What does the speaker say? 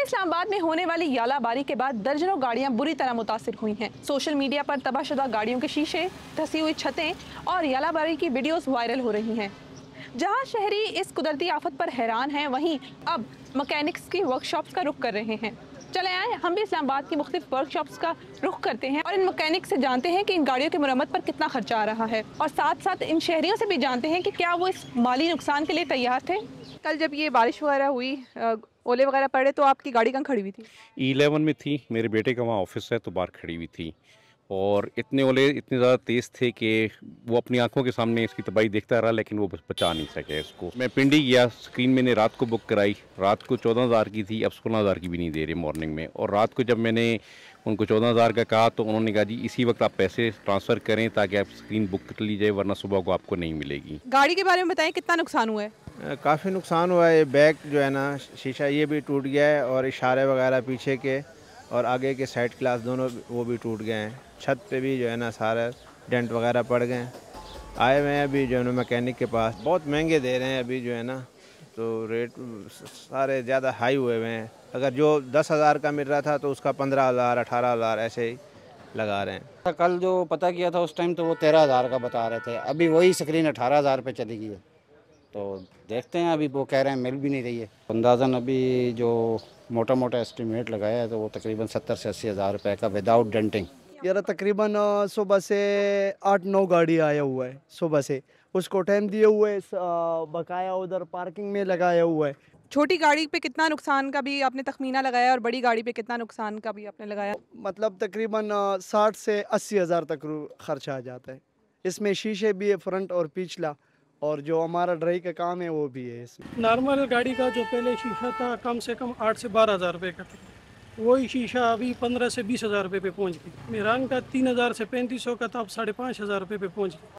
इस्लामाबाद में होने वाली यालाबारी के बाद दर्जनों गाड़ियां बुरी तरह मुतासिर हुई हैं। सोशल मीडिया पर तबाहशुदा गाड़ियों के शीशे, धसी हुई छतें और यालाबारी की वीडियोस वायरल हो रही हैं। जहां शहरी इस कुदरती आफत पर हैरान हैं, वहीं अब मैकेनिक्स की वर्कशॉप्स का रुख कर रहे हैं। चले आए हम भी इस्लामाबाद की मुख्तलिफ वर्कशॉप्स का रुख करते हैं और इन मैकेनिक से जानते हैं कि इन गाड़ियों की मरम्मत पर कितना खर्चा आ रहा है, और साथ साथ इन शहरियों से भी जानते हैं कि क्या वो इस माली नुकसान के लिए तैयार थे। कल जब ये बारिश वगैरह हुई, ओले वगैरह पड़े, तो आपकी गाड़ी कहाँ खड़ी हुई थी? E11 में थी। मेरे बेटे का वहाँ ऑफिस है तो बाहर खड़ी हुई थी, और इतने ओले इतने ज़्यादा तेज़ थे कि वो अपनी आंखों के सामने इसकी तबाही देखता रहा, लेकिन वो बस बचा नहीं सके इसको। मैं पिंडी गया, स्क्रीन मैंने रात को बुक कराई। रात को 14,000 की थी, अब 16,000 की भी नहीं दे रहे मॉर्निंग में। और रात को जब मैंने उनको 14,000 का कहा तो उन्होंने कहा जी इसी वक्त आप पैसे ट्रांसफ़र करें ताकि आप स्क्रीन बुक कर लीजिए, वरना सुबह को आपको नहीं मिलेगी। गाड़ी के बारे में बताएं, कितना नुकसान हुआ है? काफ़ी नुकसान हुआ है। बैक जो है ना, शीशा ये भी टूट गया है, और इशारे वगैरह पीछे के और आगे के साइड ग्लास दोनों वो भी टूट गए हैं। छत पे भी जो है ना सारे डेंट वगैरह पड़ गए हैं। आए हुए हैं अभी जो है ना मैकेनिक के पास, बहुत महंगे दे रहे हैं अभी जो है ना, तो रेट सारे ज़्यादा हाई हुए हुए हैं। अगर जो 10,000 का मिल रहा था तो उसका 15,000 18,000 ऐसे ही लगा रहे हैं। कल जो पता किया था उस टाइम तो वो 13,000 का बता रहे थे, अभी वही स्क्रीन 18,000 पे चली गई है। तो देखते हैं, अभी वो कह रहे हैं मिल भी नहीं रही है। अंदाज़न अभी जो मोटा मोटा एस्टिमेट लगाया है तो वो तकरीबन 70 से 80,000 रुपये का विदाउट डेंटिंग। यार तकरीबन सुबह से 8-9 गाड़ी आया हुआ है सुबह से, उसको टाइम दिए हुए है, बकाया उधर पार्किंग में लगाया हुआ है। छोटी गाड़ी पे कितना नुकसान का भी आपने तखमीना लगाया और बड़ी गाड़ी पे कितना नुकसान का भी आपने लगाया? मतलब तकरीबन 60 से 80,000 तक खर्चा आ जाता है। इसमें शीशे भी है, फ्रंट और पिछला, और जो हमारा ड्राई का काम है वो भी है इसमें। नॉर्मल गाड़ी का जो पहले शीशा था कम से कम 8 से 12,000 रुपये का था, वही शीशा अभी 15 से 20,000 रुपये पे पहुंच गई। मेरान का 3,000 से 3,500 का था, अब 5,500 रुपये पे पहुंच गया।